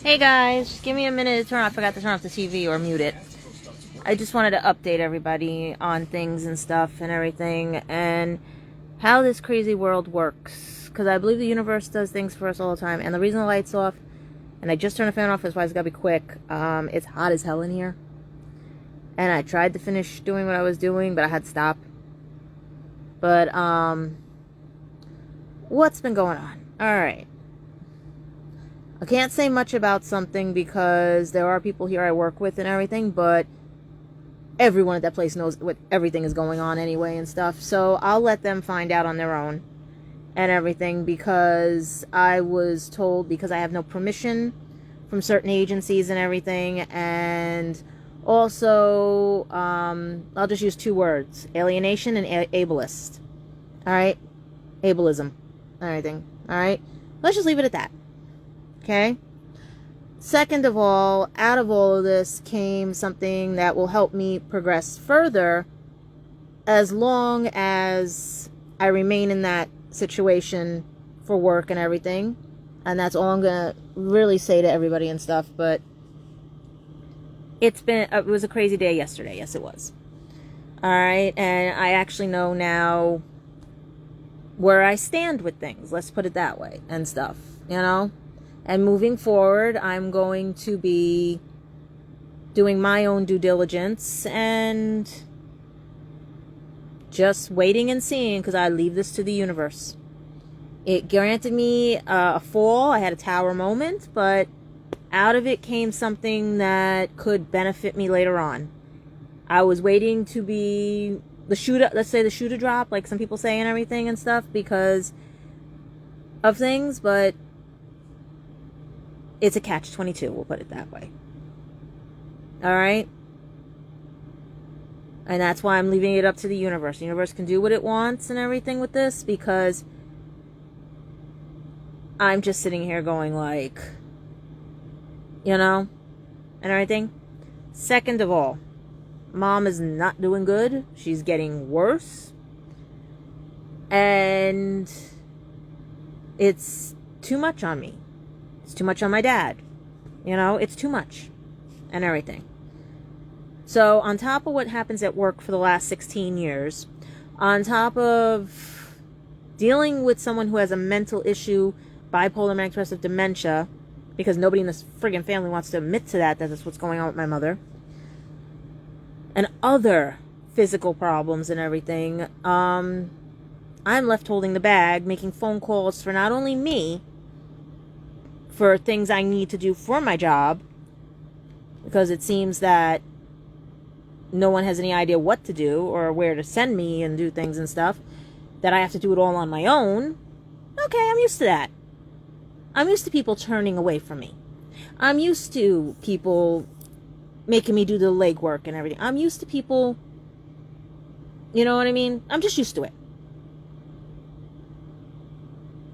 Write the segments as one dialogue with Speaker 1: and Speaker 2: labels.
Speaker 1: Hey guys, just give me a minute to turn off. I forgot to turn off the TV or mute it. I just wanted to update everybody on things and stuff and everything and how this crazy world works. Because I believe the universe does things for us all the time. And the reason the light's off, and I just turned the fan off, is why it's got to be quick. It's hot as hell in here. And I tried to finish doing what I was doing, but I had to stop. But, what's been going on? Alright. I can't say much about something because there are people here I work with and everything, but everyone at that place knows what everything is going on anyway and stuff. So I'll let them find out on their own and everything, because I was told, because I have no permission from certain agencies and everything. And also, I'll just use two words: alienation and ableist. Alright? Ableism. Everything. Alright? Let's just leave it at that. Okay? Second of all, out of all of this came something that will help me progress further as long as I remain in that situation for work and everything. And that's all I'm going to really say to everybody and stuff. But it was a crazy day yesterday. Yes, it was. Alright, and I actually know now where I stand with things. Let's put it that way and stuff, you know? And moving forward, I'm going to be doing my own due diligence and just waiting and seeing, because I leave this to the universe. It granted me a fall. I had a tower moment, but out of it came something that could benefit me later on. I was waiting to be the shooter, let's say the shooter drop, like some people say and everything and stuff, because of things, but it's a catch-22, we'll put it that way. Alright? And that's why I'm leaving it up to the universe. The universe can do what it wants and everything with this, because I'm just sitting here going like, you know, and everything. Second of all, Mom is not doing good. She's getting worse. And it's too much on me. It's too much on my dad. You know, it's too much. And everything. So, on top of what happens at work for the last 16 years, on top of dealing with someone who has a mental issue, bipolar manic depressive dementia, because nobody in this friggin' family wants to admit to that that's what's going on with my mother, and other physical problems and everything, I'm left holding the bag, making phone calls for not only me, for things I need to do for my job, because it seems that no one has any idea what to do or where to send me and do things and stuff, that I have to do it all on my own. Okay, I'm used to that. I'm used to people turning away from me. I'm used to people making me do the legwork and everything. I'm used to people, you know what I mean? I'm just used to it.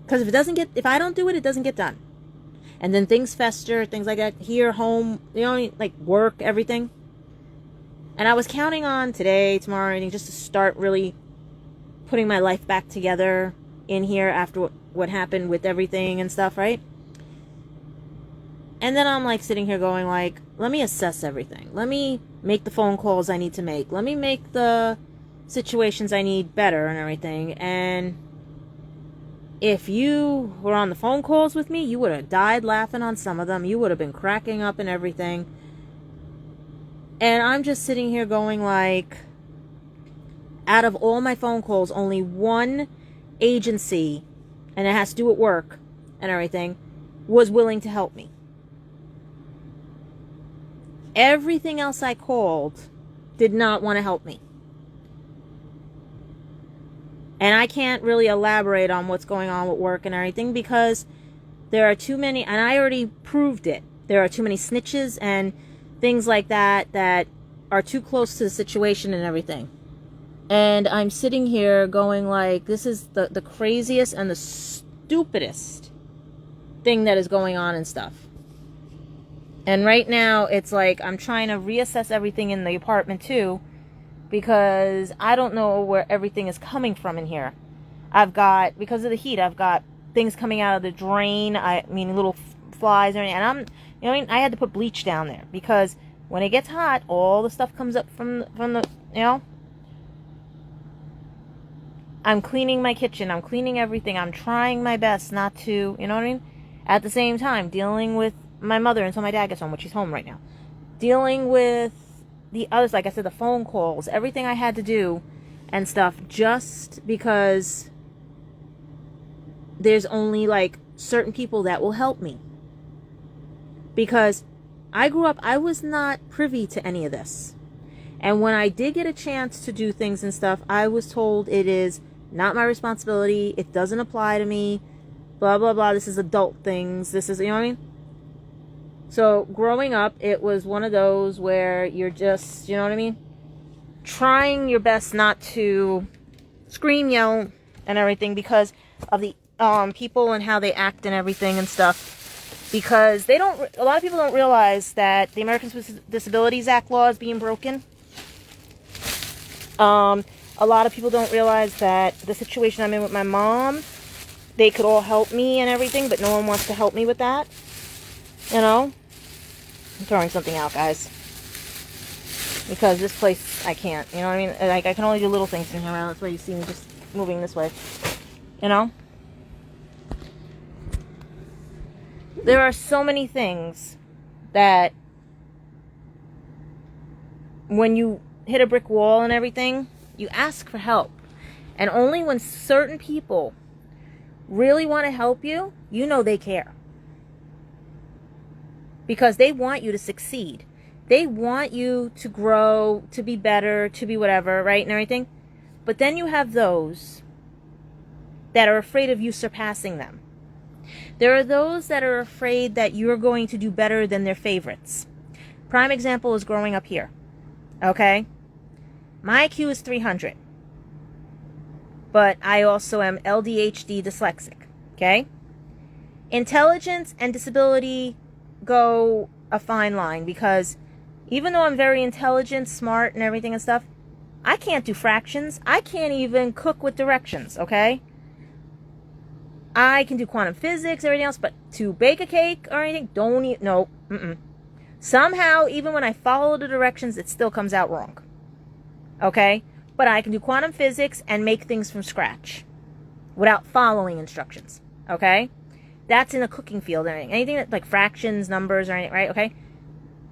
Speaker 1: Because if I don't do it, it doesn't get done. And then things fester, things like that, here, home, you know, like work, everything. And I was counting on today, tomorrow, and just to start really putting my life back together in here after what happened with everything and stuff, right? And then I'm like sitting here going like, let me assess everything. Let me make the phone calls I need to make. Let me make the situations I need better and everything. And if you were on the phone calls with me, you would have died laughing on some of them. You would have been cracking up and everything. And I'm just sitting here going like, out of all my phone calls, only one agency, and it has to do with work and everything, was willing to help me. Everything else I called did not want to help me. And I can't really elaborate on what's going on with work and everything, because there are too many, and I already proved it. There are too many snitches and things like that that are too close to the situation and everything. And I'm sitting here going like, this is the craziest and the stupidest thing that is going on and stuff. And right now, it's like I'm trying to reassess everything in the apartment too, because I don't know where everything is coming from in here. Because of the heat, I've got things coming out of the drain. I mean, little flies and I'm, you know, I had to put bleach down there because when it gets hot, all the stuff comes up from the, you know. I'm cleaning my kitchen. I'm cleaning everything. I'm trying my best not to, you know what I mean? At the same time, dealing with my mother until my dad gets home, which he's home right now. Dealing with the others, like I said, the phone calls, everything I had to do and stuff, just because there's only like certain people that will help me. Because I grew up, I was not privy to any of this. And when I did get a chance to do things and stuff, I was told it is not my responsibility. It doesn't apply to me. Blah, blah, blah. This is adult things. This is, you know what I mean? So growing up, it was one of those where you're just, you know what I mean? Trying your best not to scream, yell, and everything because of the people and how they act and everything and stuff. Because a lot of people don't realize that the Americans with Disabilities Act law is being broken. A lot of people don't realize that the situation I'm in with my mom, they could all help me and everything, but no one wants to help me with that. You know? I'm throwing something out, guys. Because this place, I can't. You know what I mean? Like, I can only do little things in here. That's why you see me just moving this way. You know? There are so many things that when you hit a brick wall and everything, you ask for help. And only when certain people really want to help you, you know they care. Because they want you to succeed. They want you to grow, to be better, to be whatever, right, and everything. But then you have those that are afraid of you surpassing them. There are those that are afraid that you're going to do better than their favorites. Prime example is growing up here. Okay? My IQ is 300. But I also am LDHD dyslexic. Okay? Intelligence and disability go a fine line because even though I'm very intelligent, smart, and everything and stuff, I can't do fractions. I can't even cook with directions, okay? I can do quantum physics, everything else, but to bake a cake or anything, no. Somehow, even when I follow the directions, it still comes out wrong. Okay? But I can do quantum physics and make things from scratch without following instructions. Okay? That's in the cooking field or anything. Anything that, like fractions, numbers, or anything, right? Okay?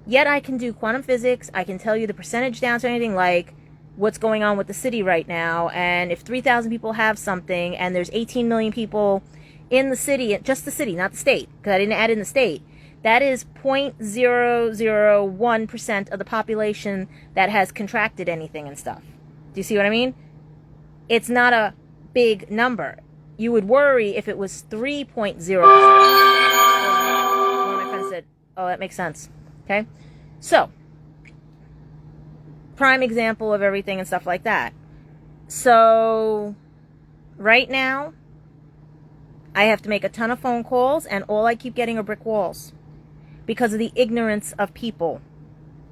Speaker 1: Yet I can do quantum physics. I can tell you the percentage down to anything like what's going on with the city right now. And if 3,000 people have something and there's 18 million people in the city, just the city, not the state, because I didn't add in the state, that is 0.001% of the population that has contracted anything and stuff. Do you see what I mean? It's not a big number. You would worry if it was 3.0%. One of my friends said, oh, that makes sense. Okay? So, prime example of everything and stuff like that. So, right now, I have to make a ton of phone calls, and all I keep getting are brick walls because of the ignorance of people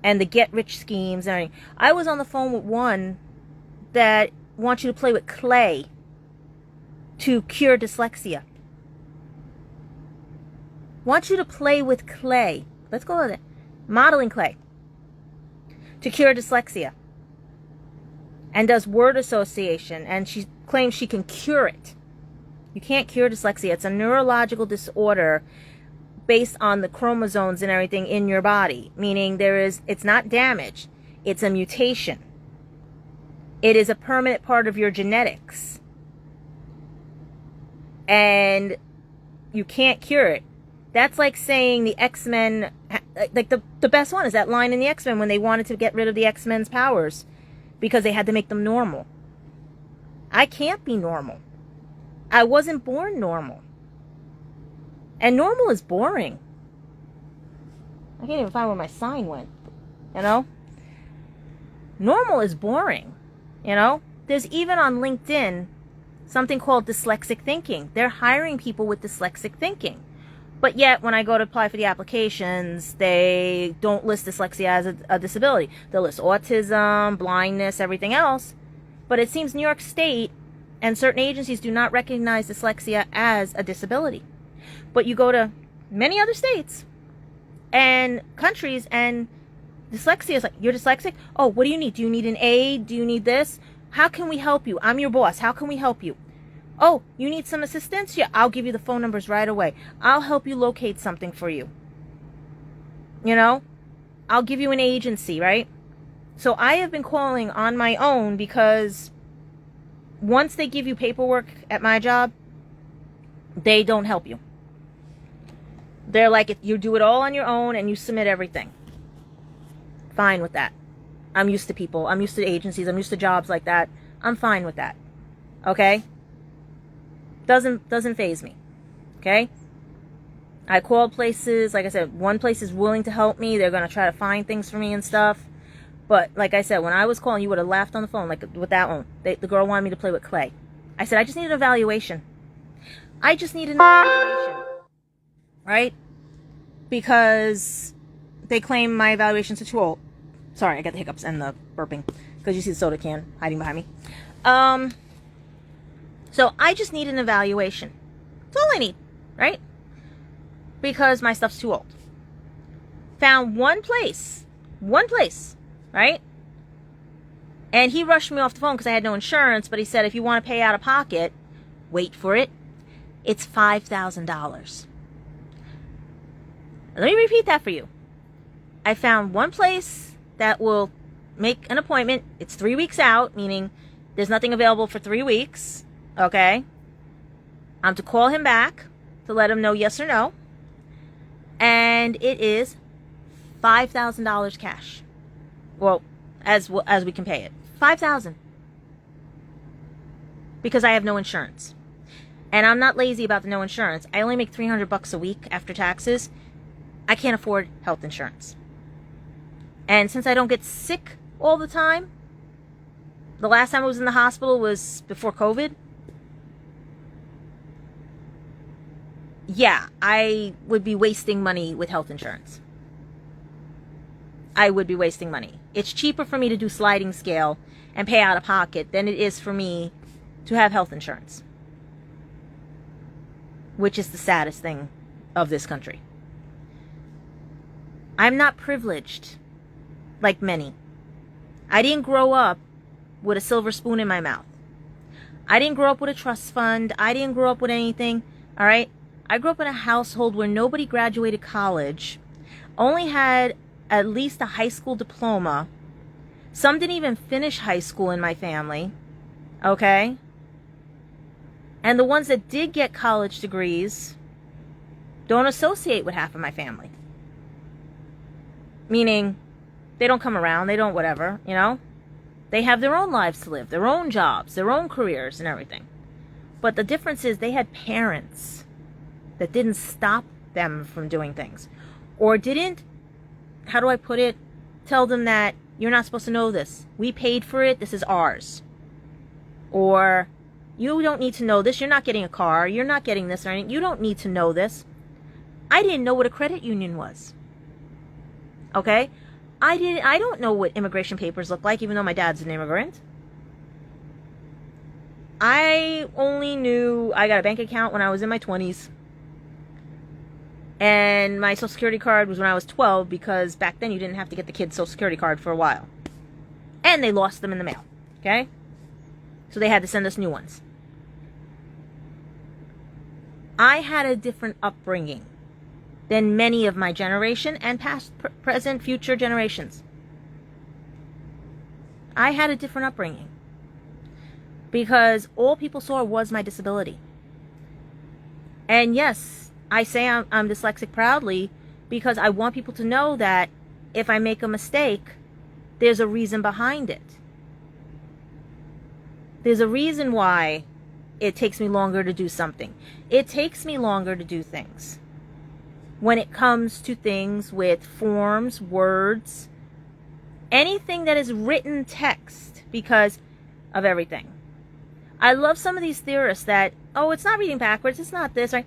Speaker 1: and the get-rich schemes and everything. I was on the phone with one that wants you to play with clay to cure dyslexia. Wants you to play with clay. Let's go with it. Modeling clay to cure dyslexia. And does word association. And she claims she can cure it. You can't cure dyslexia. It's a neurological disorder based on the chromosomes and everything in your body. Meaning it's not damage. It's a mutation. It is a permanent part of your genetics. And you can't cure it. That's like saying the X-Men, like the best one is that line in the X-Men when they wanted to get rid of the X-Men's powers because they had to make them normal. I can't be normal. I wasn't born normal. And normal is boring. I can't even find where my sign went. You know? Normal is boring. You know? There's even on LinkedIn something called dyslexic thinking. They're hiring people with dyslexic thinking. But yet, when I go to apply for the applications, they don't list dyslexia as a disability. They'll list autism, blindness, everything else. But it seems New York State and certain agencies do not recognize dyslexia as a disability. But you go to many other states and countries, and dyslexia is like, you're dyslexic? Oh, what do you need? Do you need an aid? Do you need this? How can we help you? I'm your boss. How can we help you? Oh, you need some assistance? Yeah, I'll give you the phone numbers right away. I'll help you locate something for you. You know, I'll give you an agency, right? So I have been calling on my own because once they give you paperwork at my job, they don't help you. They're like, you do it all on your own and you submit everything. Fine with that. I'm used to people. I'm used to agencies. I'm used to jobs like that. I'm fine with that. Okay? Doesn't faze me. Okay? I called places. Like I said, one place is willing to help me. They're going to try to find things for me and stuff. But like I said, when I was calling, you would have laughed on the phone, like with that one. The girl wanted me to play with clay. I said, I just need an evaluation. I just need an evaluation. Right? Because they claim my evaluations are too old. Sorry, I got the hiccups and the burping. Because you see the soda can hiding behind me. So I just need an evaluation. That's all I need. Right? Because my stuff's too old. Found one place. Right? And he rushed me off the phone because I had no insurance, but he said, if you want to pay out of pocket, wait for it, it's $5,000. Let me repeat that for you. I found one place that will make an appointment. It's 3 weeks out, meaning there's nothing available for 3 weeks. Okay? I'm to call him back to let him know yes or no. And it is $5,000 cash. Well, as we can pay it. $5,000. Because I have no insurance. And I'm not lazy about the no insurance. I only make $300 a week after taxes. I can't afford health insurance. And since I don't get sick all the time, the last time I was in the hospital was before COVID. Yeah, I would be wasting money with health insurance. I would be wasting money. It's cheaper for me to do sliding scale and pay out of pocket than it is for me to have health insurance. Which is the saddest thing of this country. I'm not privileged like many. I didn't grow up with a silver spoon in my mouth. I didn't grow up with a trust fund. I didn't grow up with anything. All right? I grew up in a household where nobody graduated college, only had at least a high school diploma. Some didn't even finish high school in my family. Okay? And the ones that did get college degrees don't associate with half of my family. Meaning, they don't come around, they don't whatever, you know? They have their own lives to live, their own jobs, their own careers and everything. But the difference is they had parents that didn't stop them from doing things. Or didn't, how do I put it, tell them that you're not supposed to know this. We paid for it, this is ours. Or, you don't need to know this, you're not getting a car, you're not getting this or anything, you don't need to know this. I didn't know what a credit union was. Okay? I don't know what immigration papers look like, even though my dad's an immigrant. I only knew I got a bank account when I was in my 20s. And my Social Security card was when I was 12, because back then you didn't have to get the kid's Social Security card for a while. And they lost them in the mail. Okay? So they had to send us new ones. I had a different upbringing than many of my generation and past, present, future generations. I had a different upbringing. Because all people saw was my disability. And yes, I say I'm dyslexic proudly because I want people to know that if I make a mistake, there's a reason behind it. There's a reason why it takes me longer to do something. It takes me longer to do things. When it comes to things with forms, words, anything that is written text, because of everything. I love some of these theorists that, oh, it's not reading backwards, it's not this, right?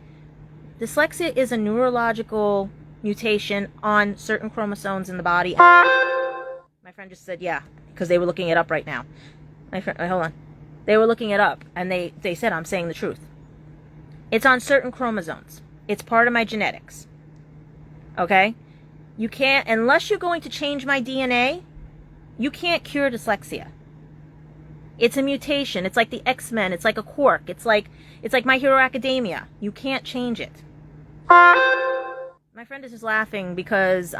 Speaker 1: Dyslexia is a neurological mutation on certain chromosomes in the body. My friend just said, yeah, because they were looking it up right now. My friend, hold on. They were looking it up, and they said I'm saying the truth. It's on certain chromosomes. It's part of my genetics. Okay? You can't, unless you're going to change my DNA, you can't cure dyslexia. It's a mutation. It's like the X-Men. It's like a quirk. It's like My Hero Academia. You can't change it. My friend is just laughing because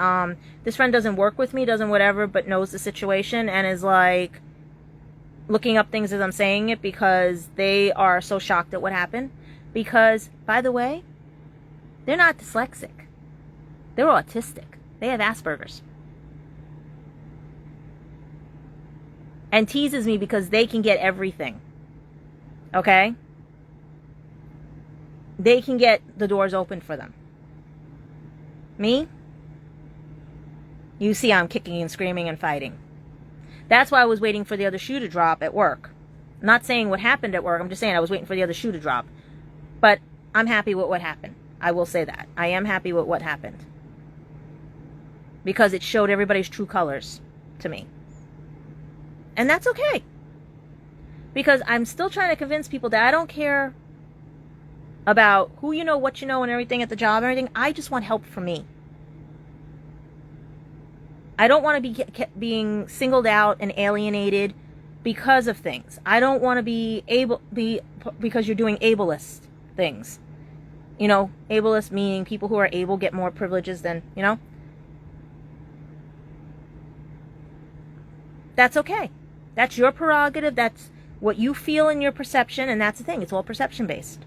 Speaker 1: this friend doesn't work with me, doesn't whatever, but knows the situation and is like looking up things as I'm saying it because they are so shocked at what happened. Because, by the way, they're not dyslexic. They're autistic. They have Asperger's. And teases me because they can get everything. Okay? They can get the doors open for them. Me? You see I'm kicking and screaming and fighting. That's why I was waiting for the other shoe to drop at work. I'm not saying what happened at work. I'm just saying I was waiting for the other shoe to drop. But I'm happy with what happened. I will say that. I am happy with what happened. Because it showed everybody's true colors to me. And that's okay. Because I'm still trying to convince people that I don't care about who you know, what you know, and everything at the job and everything. I just want help for me. I don't want to be being singled out and alienated because of things. I don't want to be because you're doing ableist things. You know, ableist meaning people who are able get more privileges than, you know. That's okay. That's your prerogative. That's what you feel in your perception. And that's the thing. It's all perception based.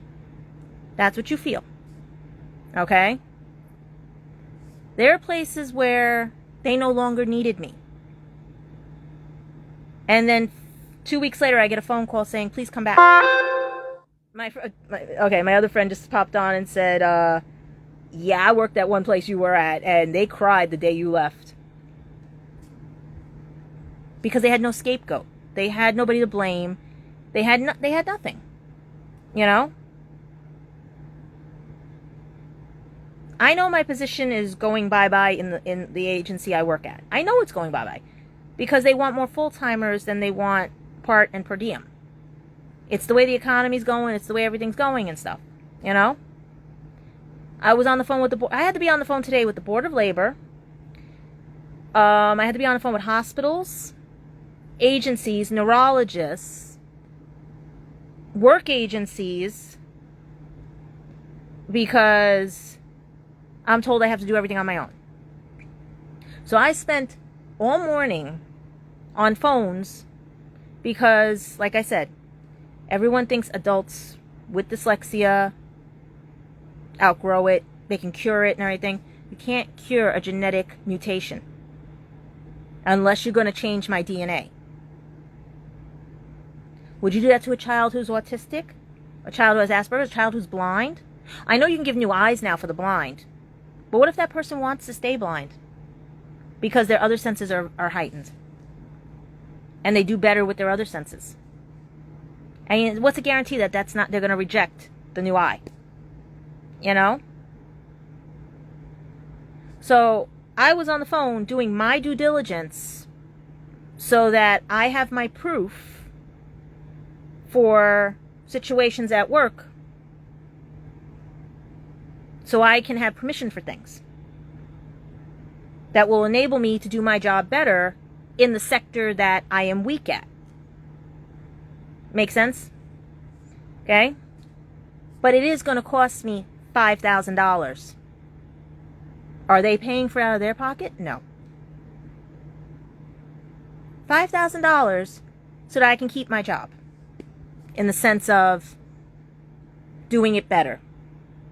Speaker 1: That's what you feel. Okay? There are places where they no longer needed me. And then 2 weeks later, I get a phone call saying, please come back. My other friend just popped on and said, yeah, I worked at one place you were at, and they cried the day you left. Because they had no scapegoat. They had nobody to blame. They had nothing. You know? I know my position is going bye-bye in the agency I work at. I know it's going bye-bye. Because they want more full-timers than they want part and per diem. It's the way the economy's going. It's the way everything's going and stuff. You know? I was on the phone with I had to be on the phone today with the Board of Labor. I had to be on the phone with hospitals, agencies, neurologists, work agencies, because I'm told I have to do everything on my own. So I spent all morning on phones because, like I said, everyone thinks adults with dyslexia outgrow it, they can cure it and everything. You can't cure a genetic mutation unless you're going to change my DNA. Would you do that to a child who's autistic? A child who has Asperger's? A child who's blind? I know you can give new eyes now for the blind. But what if that person wants to stay blind? Because their other senses are heightened. And they do better with their other senses. And what's a guarantee that they're going to reject the new eye? You know? So I was on the phone doing my due diligence so that I have my proof for situations at work, so I can have permission for things that will enable me to do my job better in the sector that I am weak at. Make sense? Okay? But it is going to cost me $5,000. Are they paying for it out of their pocket? No. $5,000 so that I can keep my job. In the sense of doing it better.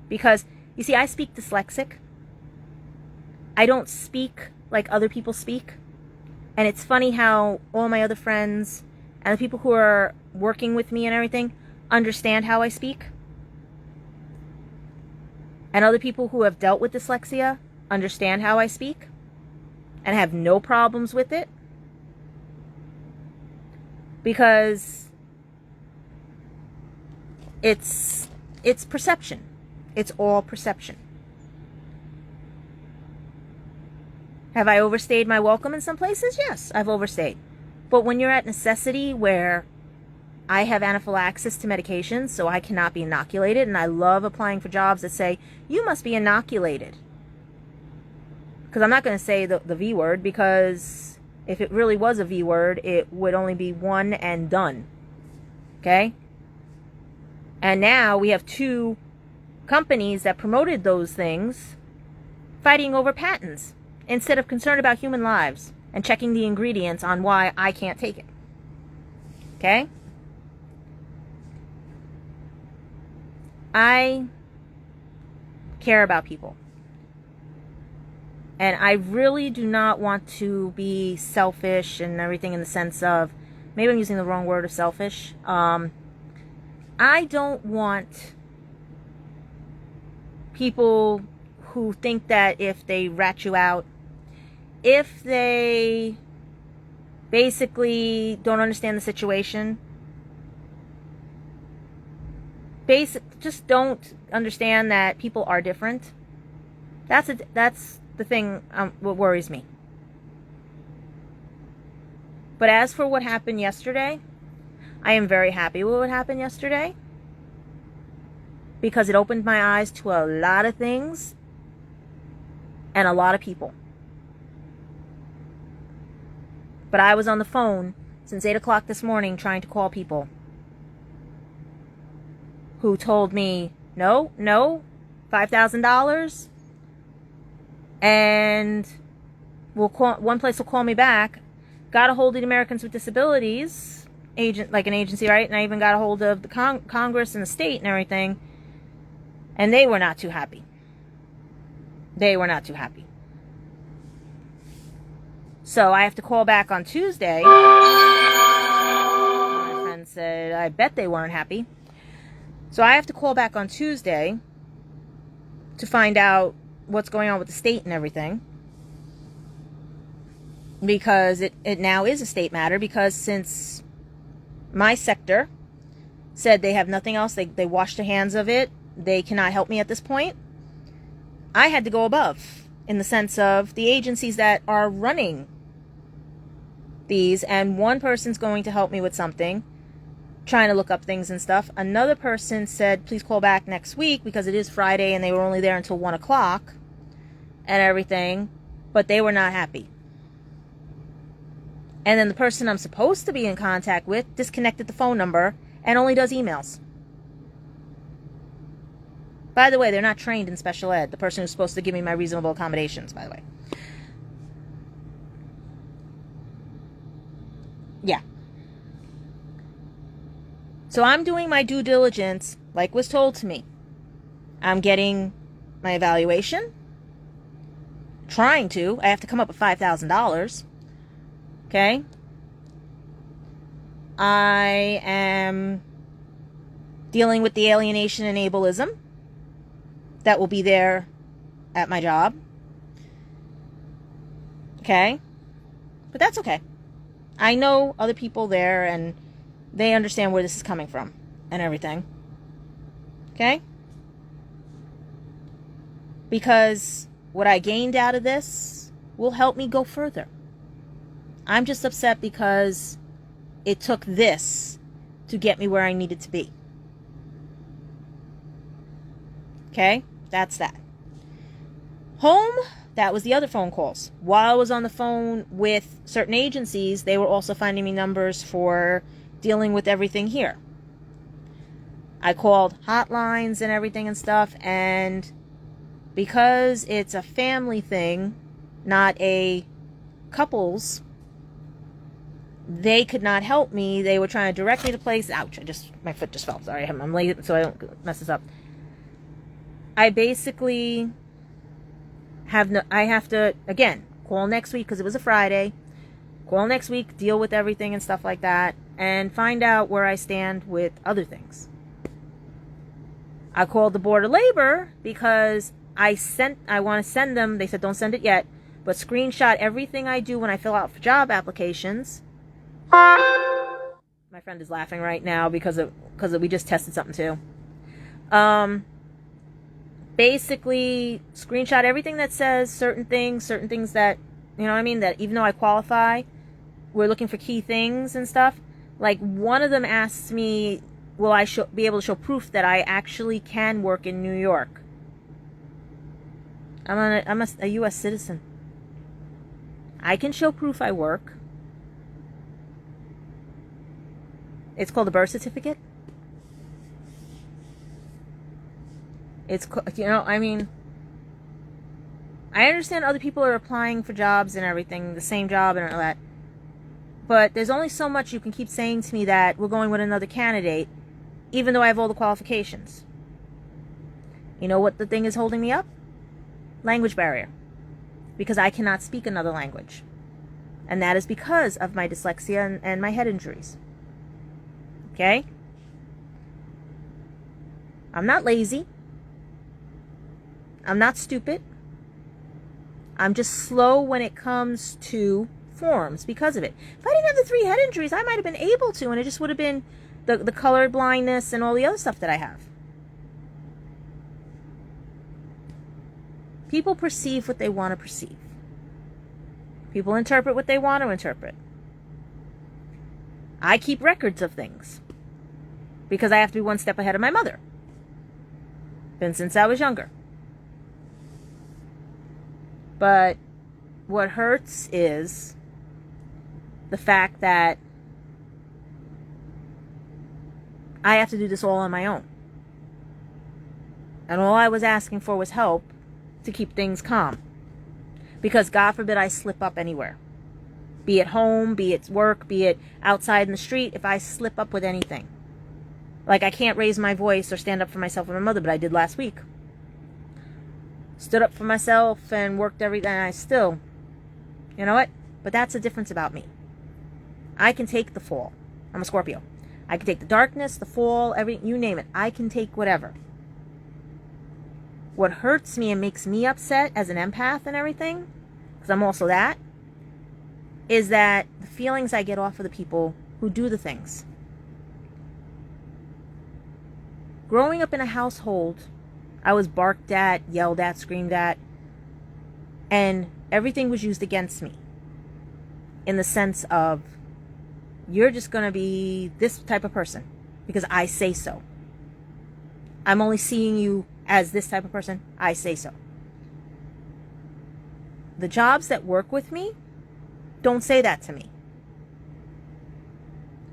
Speaker 1: Because, you see, I speak dyslexic. I don't speak like other people speak. And it's funny how all my other friends and the people who are working with me and everything understand how I speak. And other people who have dealt with dyslexia understand how I speak and have no problems with it. Because it's perception. It's all perception. Have I overstayed my welcome in some places? Yes, I've overstayed. But when you're at necessity where I have anaphylaxis to medications, so I cannot be inoculated, and I love applying for jobs that say, you must be inoculated. because I'm not going to say the V word, because if it really was a V word, it would only be one and done. Okay? And now we have two companies that promoted those things fighting over patents instead of concerned about human lives and checking the ingredients on why I can't take it. Okay? I care about people. And I really do not want to be selfish and everything, in the sense of, maybe I'm using the wrong word of selfish. I don't want people who think that if they rat you out, if they basically don't understand the situation, just don't understand that people are different. That's the thing, what worries me. But as for what happened yesterday, I am very happy with what happened yesterday, because it opened my eyes to a lot of things and a lot of people. But I was on the phone since 8 o'clock this morning trying to call people who told me, no, $5,000, and one place will call me back. Got a hold of the Americans with Disabilities an agency, right? And I even got a hold of the Congress and the state and everything, and they were not too happy. So I have to call back on Tuesday. My friend said, I bet they weren't happy. So I have to call back on Tuesday to find out what's going on with the state and everything. Because it now is a state matter, because since my sector said they have nothing else, they washed their hands of it, they cannot help me at this point, I had to go above, in the sense of the agencies that are running these, and one person's going to help me with something, trying to look up things and stuff. Another person said, please call back next week, because it is Friday and they were only there until 1 o'clock and everything, but they were not happy. And then the person I'm supposed to be in contact with disconnected the phone number and only does emails. By the way, they're not trained in special ed. The person who's supposed to give me my reasonable accommodations, by the way. Yeah. So I'm doing my due diligence, like was told to me. I'm getting my evaluation. Trying to. I have to come up with $5,000. Okay? I am dealing with the alienation and ableism that will be there at my job. Okay? But that's okay. I know other people there, and they understand where this is coming from and everything. Okay? Because what I gained out of this will help me go further. I'm just upset because it took this to get me where I needed to be. Okay? That's that. Home, that was the other phone calls. While I was on the phone with certain agencies, they were also finding me numbers for dealing with everything here. I called hotlines and everything and stuff, and because it's a family thing, not a couples, they could not help me. They were trying to direct me to place. Ouch, my foot just fell. Sorry, I'm late, so I don't mess this up. I basically I have to, again, call next week, because it was a Friday. Call next week, deal with everything and stuff like that, and find out where I stand with other things. I called the Board of Labor because I want to send them, they said don't send it yet, but screenshot everything I do when I fill out for job applications. My friend is laughing right now because we just tested something too. Basically screenshot everything that says certain things that, you know what I mean, that even though I qualify, we're looking for key things and stuff. Like, one of them asks me, will I be able to show proof that I actually can work in New York? I'm a U.S. citizen. I can show proof I work. It's called a birth certificate. It's, I mean, I understand other people are applying for jobs and everything, the same job and all that. But there's only so much you can keep saying to me that we're going with another candidate, even though I have all the qualifications. You know what the thing is holding me up? Language barrier. Because I cannot speak another language. And that is because of my dyslexia and my head injuries. Okay? I'm not lazy. I'm not stupid. I'm just slow when it comes to forms because of it. If I didn't have the 3 head injuries, I might have been able to, and it just would have been the color blindness and all the other stuff that I have. People perceive what they want to perceive. People interpret what they want to interpret. I keep records of things because I have to be one step ahead of my mother. Been since I was younger. But what hurts is the fact that I have to do this all on my own. And all I was asking for was help to keep things calm. Because God forbid I slip up anywhere. Be it home, be it work, be it outside in the street, if I slip up with anything. Like I can't raise my voice or stand up for myself and my mother, but I did last week. Stood up for myself and worked everything, and I still, you know what? But that's the difference about me. I can take the fall. I'm a Scorpio. I can take the darkness, the fall, you name it. I can take whatever. What hurts me and makes me upset as an empath and everything, because I'm also that, is that the feelings I get off of the people who do the things. Growing up in a household, I was barked at, yelled at, screamed at, and everything was used against me. In the sense of, you're just going to be this type of person because I say so. I'm only seeing you as this type of person. I say so. The jobs that work with me don't say that to me.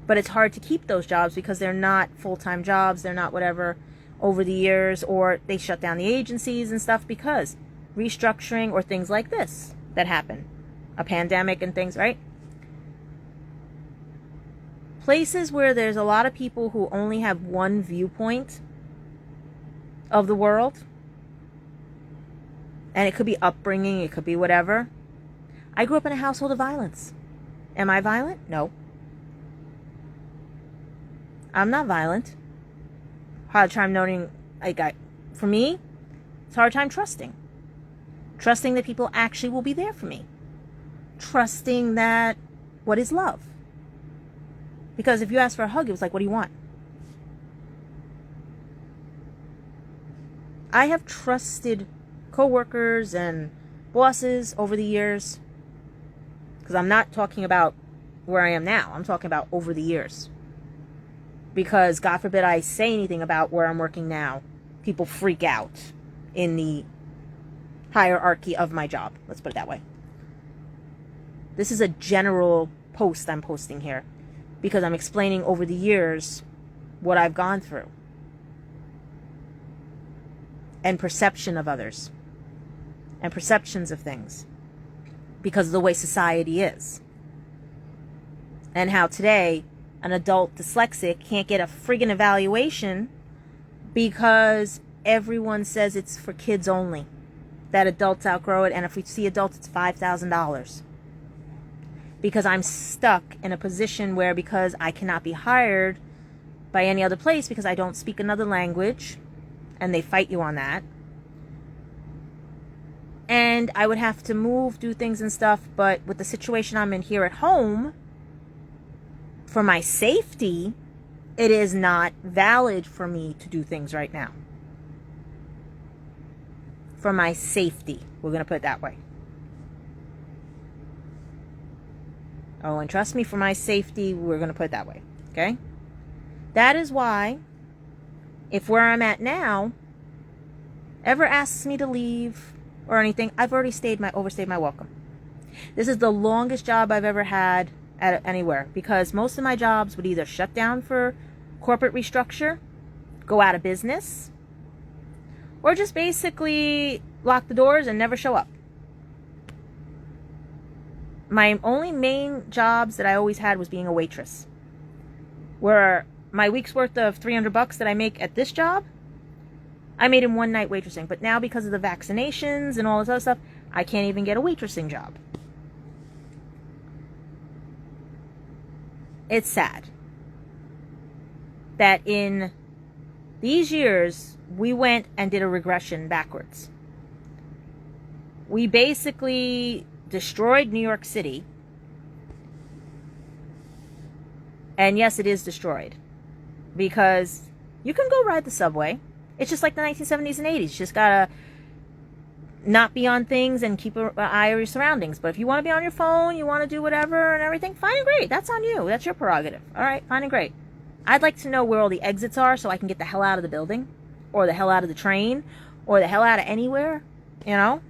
Speaker 1: But it's hard to keep those jobs because they're not full-time jobs. They're not whatever over the years, or they shut down the agencies and stuff because restructuring or things like this that happen. A pandemic and things, right? Places where there's a lot of people who only have one viewpoint of the world, and it could be upbringing, it could be whatever. I grew up in a household of violence. Am I violent? No. I'm not violent. Hard time noting, for me, it's a hard time trusting. Trusting that people actually will be there for me. Trusting that, what is love? Because if you ask for a hug, it was like, what do you want? I have trusted coworkers and bosses over the years, because I'm not talking about where I am now. I'm talking about over the years. Because God forbid I say anything about where I'm working now, people freak out in the hierarchy of my job. Let's put it that way. This is a general post I'm posting here because I'm explaining over the years what I've gone through and perception of others and perceptions of things because of the way society is, and how today an adult dyslexic can't get a friggin' evaluation because everyone says it's for kids only, that adults outgrow it, and if we see adults, it's $5,000. Because I'm stuck in a position where, because I cannot be hired by any other place because I don't speak another language, and they fight you on that, and I would have to move, do things and stuff, but with the situation I'm in here at home, for my safety, it is not valid for me to do things right now. For my safety, we're going to put it that way. Oh, and trust me, for my safety, we're going to put it that way. Okay? That is why, if where I'm at now ever asks me to leave or anything, I've already overstayed my welcome. This is the longest job I've ever had at anywhere, because most of my jobs would either shut down for corporate restructure, go out of business, or just basically lock the doors and never show up. My only main jobs that I always had was being a waitress, where my week's worth of $300 that I make at this job, I made in one night waitressing. But now, because of the vaccinations and all this other stuff, I can't even get a waitressing job. It's sad that in these years, we went and did a regression backwards. We basically destroyed New York City. And yes, it is destroyed. Because you can go ride the subway. It's just like the 1970s and 80s. You just gotta not be on things and keep an eye on your surroundings. But if you want to be on your phone, you want to do whatever and everything, fine and great. That's on you. That's your prerogative. All right, fine and great. I'd like to know where all the exits are so I can get the hell out of the building, or the hell out of the train, or the hell out of anywhere, you know?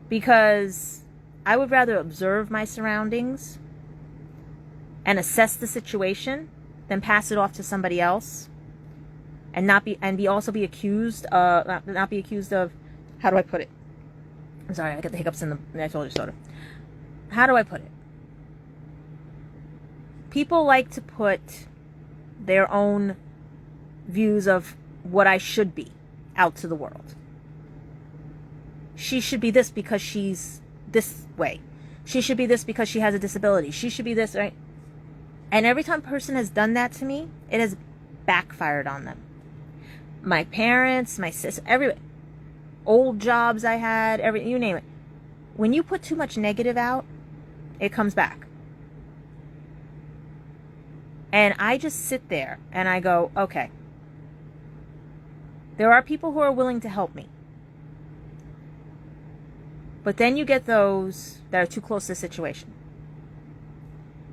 Speaker 1: Because I would rather observe my surroundings and assess the situation than pass it off to somebody else and not be accused of, how do I put it? I'm sorry, I got the hiccups in the I told you soda. How do I put it? People like to put their own views of what I should be out to the world. She should be this because she's this way. She should be this because she has a disability. She should be this, right? And every time a person has done that to me, it has backfired on them. My parents, my sister, everybody. Old jobs I had, you name it. When you put too much negative out, it comes back. And I just sit there and I go, okay. There are people who are willing to help me. But then you get those that are too close to the situation.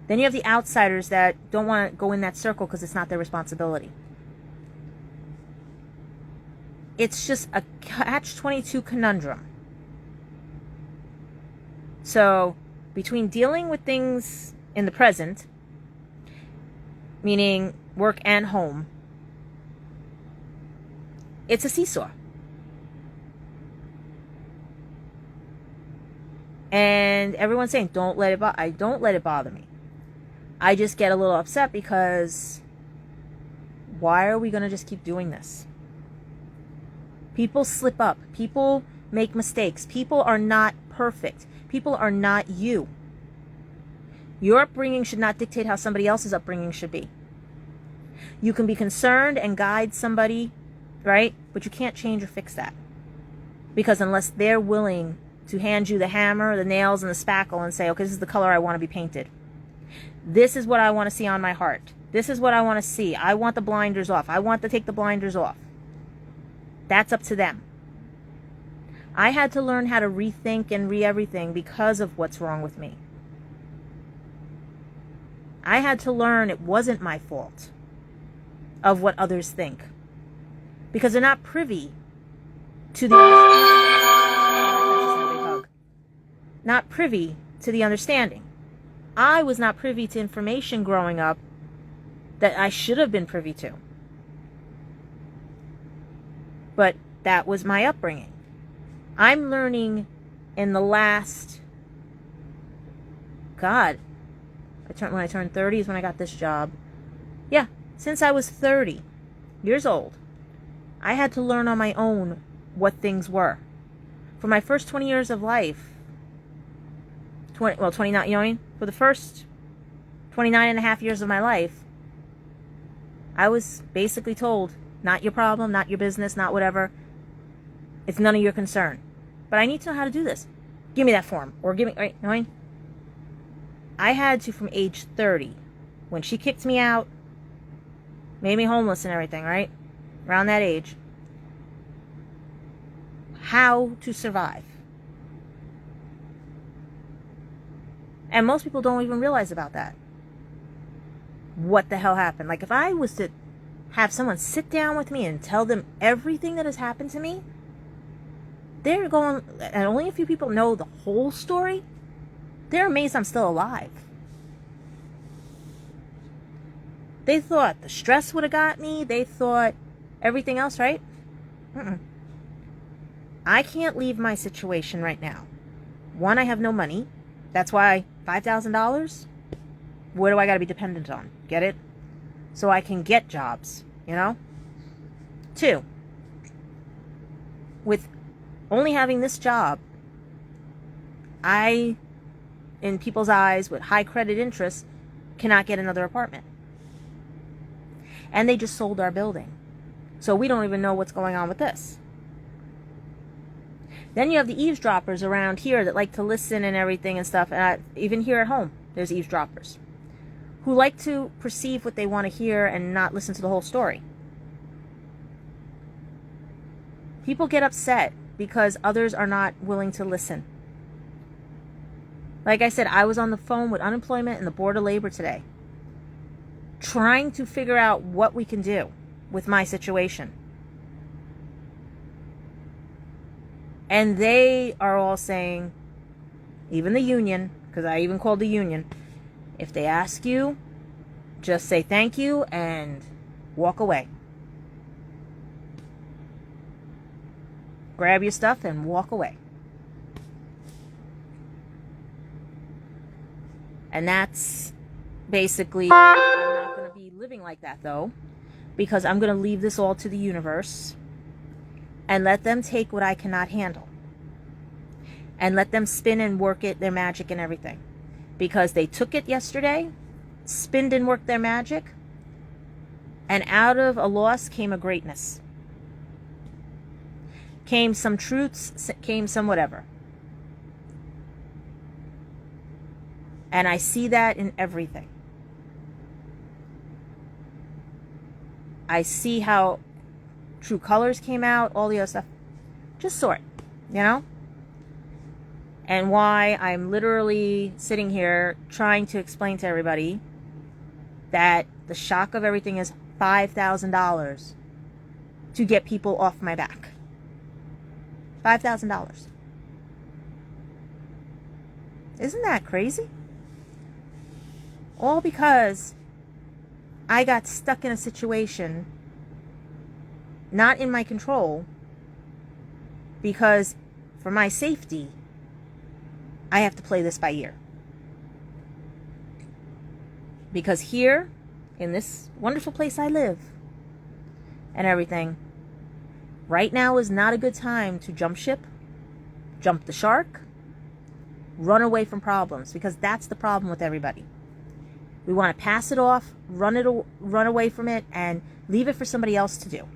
Speaker 1: Then you have the outsiders that don't want to go in that circle because it's not their responsibility. It's just a catch-22 conundrum. So, between dealing with things in the present, meaning work and home, it's a seesaw. And everyone's saying, don't let it I don't let it bother me. I just get a little upset because why are we going to just keep doing this? People slip up. People make mistakes. People are not perfect. People are not you. Your upbringing should not dictate how somebody else's upbringing should be. You can be concerned and guide somebody, right? But you can't change or fix that. Because unless they're willing to hand you the hammer, the nails, and the spackle and say, okay, this is the color I want to be painted. This is what I want to see on my heart. This is what I want to see. I want the blinders off. I want to take the blinders off. That's up to them. I had to learn how to rethink and re-everything because of what's wrong with me. I had to learn it wasn't my fault of what others think. Because they're not privy to the not privy to the understanding. I was not privy to information growing up that I should have been privy to. But that was my upbringing. I'm learning in the last, when I turned 30 is when I got this job. Yeah, since I was 30 years old, I had to learn on my own what things were. For my first 20 years of life, 29, you know what I mean? For the first 29 and a half years of my life, I was basically told, not your problem, not your business, not whatever. It's none of your concern. But I need to know how to do this. Give me that form. Or give me, right? You know what I mean? I had to, from age 30, when she kicked me out, made me homeless and everything, right? Around that age. How to survive. And most people don't even realize about that. What the hell happened? Like, if I was to have someone sit down with me and tell them everything that has happened to me, They're going, and only a few people know the whole story. They're amazed I'm still alive. They thought the stress would have got me. They thought everything else, right? I can't leave my situation right now. One, I have no money. That's why $5,000, where do I got to be dependent on? Get it? So I can get jobs, you know? Two, with only having this job, I, in people's eyes, with high credit interest, cannot get another apartment. And they just sold our building. So we don't even know what's going on with this. Then you have the eavesdroppers around here that like to listen and everything and stuff. And even here at home, there's eavesdroppers who like to perceive what they want to hear and not listen to the whole story. People get upset because others are not willing to listen. Like I said, I was on the phone with unemployment and the Board of Labor today, trying to figure out what we can do with my situation. And they are all saying, even the union, because I even called the union, if they ask you, just say thank you and walk away. Grab your stuff and walk away. And that's basically, I'm not going to be living like that though, because I'm going to leave this all to the universe and let them take what I cannot handle. And let them spin and work it, their magic and everything. Because they took it yesterday, spinned and worked their magic, and out of a loss came a greatness. Came some truths, came some whatever. And I see that in everything. I see how true colors came out, all the other stuff. Just saw it, you know? And why I'm literally sitting here trying to explain to everybody that the shock of everything is $5,000 to get people off my back. $5,000. Isn't that crazy? All because I got stuck in a situation not in my control, because for my safety, I have to play this by ear. Because here, in this wonderful place I live and everything, right now is not a good time to jump ship, jump the shark, run away from problems, because that's the problem with everybody. We want to pass it off, run away from it, and leave it for somebody else to do.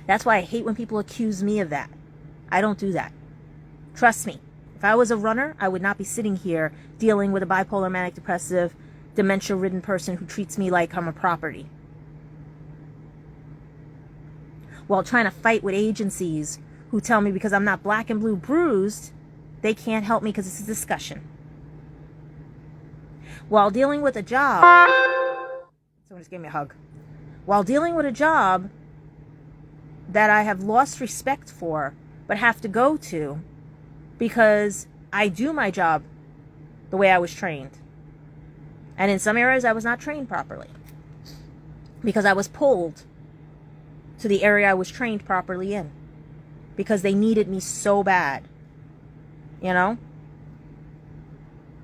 Speaker 1: That's why I hate when people accuse me of that. I don't do that. Trust me. If I was a runner, I would not be sitting here dealing with a bipolar, manic depressive, dementia-ridden person who treats me like I'm a property, while trying to fight with agencies who tell me because I'm not black and blue bruised, they can't help me because it's a discussion. While dealing with a job, someone just gave me a hug. While dealing with a job that I have lost respect for, but have to go to because I do my job the way I was trained. And in some areas I was not trained properly because I was pulled to the area I was trained properly in because they needed me so bad, you know?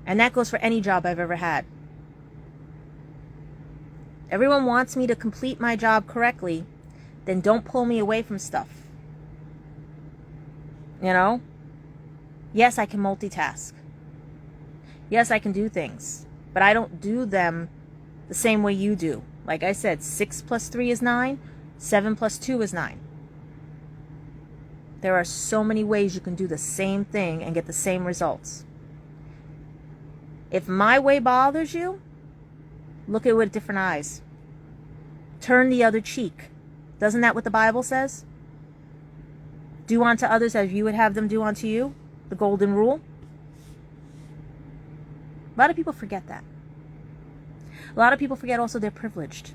Speaker 1: And that goes for any job I've ever had. Everyone wants me to complete my job correctly, then don't pull me away from stuff. You know? Yes, I can multitask. Yes, I can do things. But I don't do them the same way you do. Like I said, 6 plus 3 is 9. 7 plus 2 is 9. There are so many ways you can do the same thing and get the same results. If my way bothers you, look at it with different eyes. Turn the other cheek. Isn't that what the Bible says? Do unto others as you would have them do unto you. The golden rule. A lot of people forget that. A lot of people forget also they're privileged.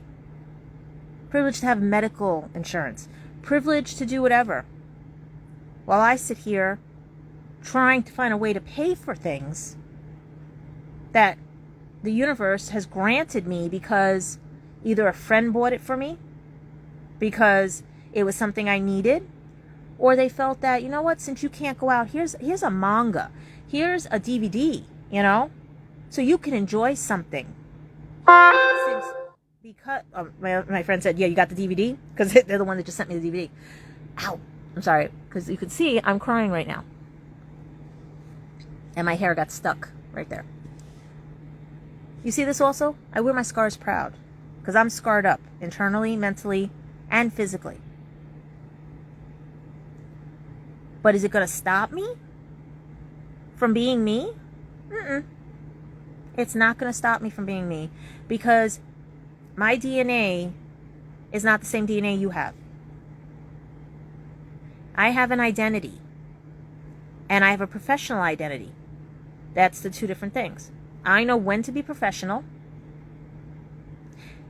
Speaker 1: Privileged to have medical insurance. Privileged to do whatever. while I sit here trying to find a way to pay for things that the universe has granted me because either a friend bought it for me, because it was something I needed, or they felt that, you know what, since you can't go out, here's a manga, here's a DVD, you know, so you can enjoy something. Because my friend said, yeah, you got the DVD? Because they're the one that just sent me the DVD. Ow. I'm sorry. Because you can see I'm crying right now. And my hair got stuck right there. You see this also? I wear my scars proud. Because I'm scarred up internally, mentally, and physically. But is it going to stop me from being me? Mm-mm. It's not going to stop me from being me. Because my DNA is not the same DNA you have. I have an identity. And I have a professional identity. That's the two different things. I know when to be professional.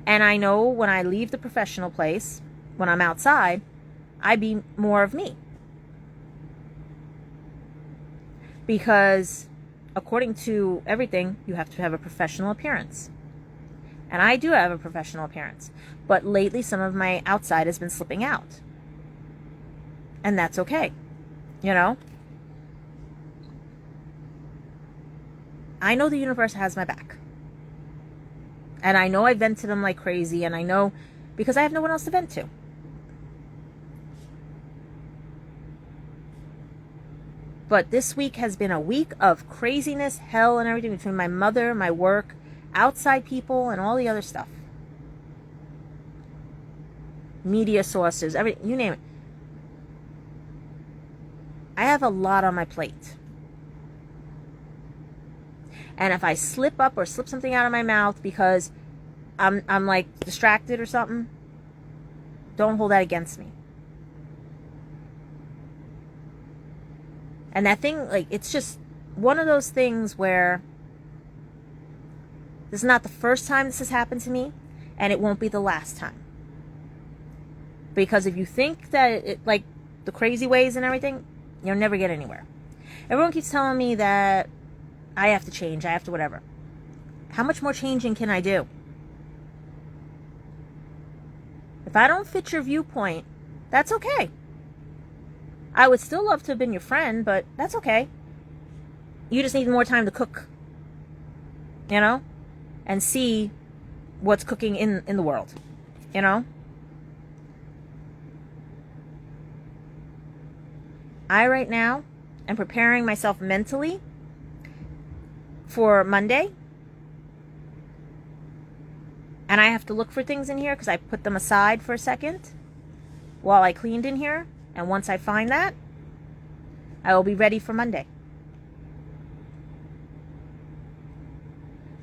Speaker 1: And I know when I leave the professional place, when I'm outside, I be more of me. Because according to everything, you have to have a professional appearance. And I do have a professional appearance. But lately, some of my outside has been slipping out. And that's okay. You know? I know the universe has my back. And I know I vent to them like crazy. And I know because I have no one else to vent to. But this week has been a week of craziness, hell, and everything between my mother, my work, outside people, and all the other stuff. Media sources, you name it. I have a lot on my plate. And if I slip up or slip something out of my mouth because I'm like distracted or something, don't hold that against me. And that thing, like, it's just one of those things where this is not the first time this has happened to me, and it won't be the last time. Because if you think that it, like the crazy ways and everything, you'll never get anywhere. Everyone keeps telling me that I have to change, I have to whatever. How much more changing can I do? If I don't fit your viewpoint, that's okay. I would still love to have been your friend, but that's okay. You just need more time to cook. You know? And see what's cooking in the world. You know? I right now am preparing myself mentally for Monday. And I have to look for things in here because I put them aside for a second while I cleaned in here. And once I find that, I will be ready for Monday.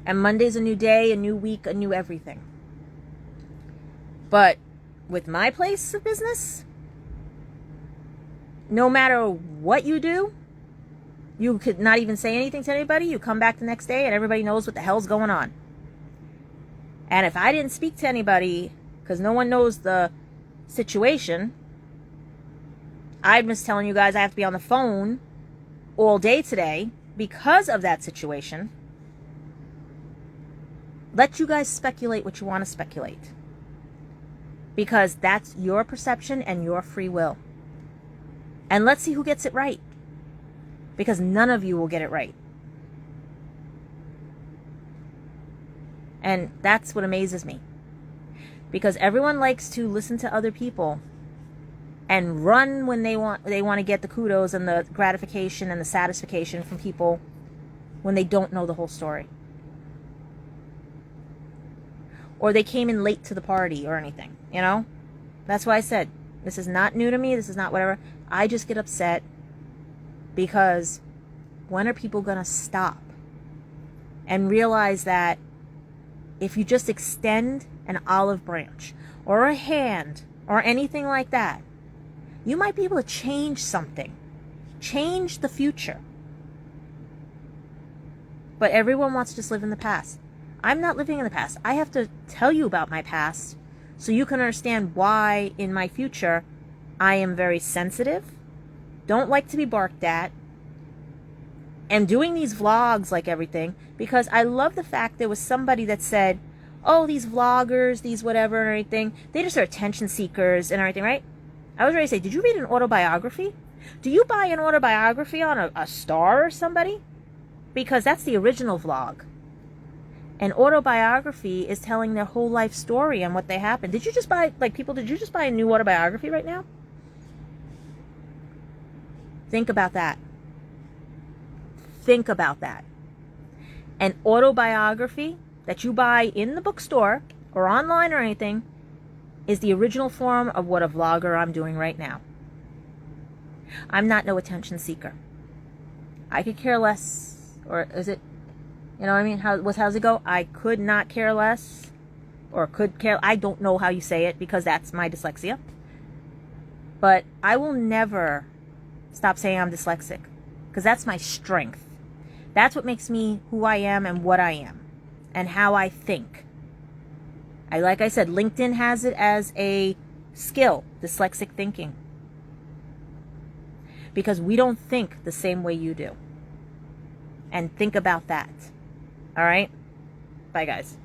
Speaker 1: And Monday's a new day, a new week, a new everything. But with my place of business, no matter what you do, you could not even say anything to anybody. You come back the next day and everybody knows what the hell's going on. And if I didn't speak to anybody, because no one knows the situation, I'm just telling you guys I have to be on the phone all day today because of that situation. Let you guys speculate what you want to speculate. Because that's your perception and your free will. And let's see who gets it right. Because none of you will get it right. And that's what amazes me. Because everyone likes to listen to other people and run when they want to get the kudos and the gratification and the satisfaction from people when they don't know the whole story. Or they came in late to the party or anything, you know? That's why I said, this is not new to me, this is not whatever. I just get upset because when are people going to stop and realize that if you just extend an olive branch or a hand or anything like that, you might be able to change something. Change the future. But everyone wants to just live in the past. I'm not living in the past. I have to tell you about my past so you can understand why in my future I am very sensitive don't like to be barked at, and doing these vlogs like everything, because I love the fact there was somebody that said, oh, these vloggers, these whatever and everything, they just are attention seekers and everything, right? I was ready to say, did you read an autobiography? Do you buy an autobiography on a star or somebody? Because that's the original vlog. An autobiography is telling their whole life story and what they happened. Did you just buy, like, people, did you just buy a new autobiography right now? Think about that. Think about that. An autobiography that you buy in the bookstore or online or anything is the original form of what a vlogger I'm doing right now. I'm not no attention seeker. I could care less, or is it, you know what I mean? How's it go? I could not care less, or could care, I don't know how you say it because that's my dyslexia. But I will never stop saying I'm dyslexic, because that's my strength. That's what makes me who I am and what I am and how I think. Like I said, LinkedIn has it as a skill, dyslexic thinking. Because we don't think the same way you do. And think about that. All right? Bye, guys.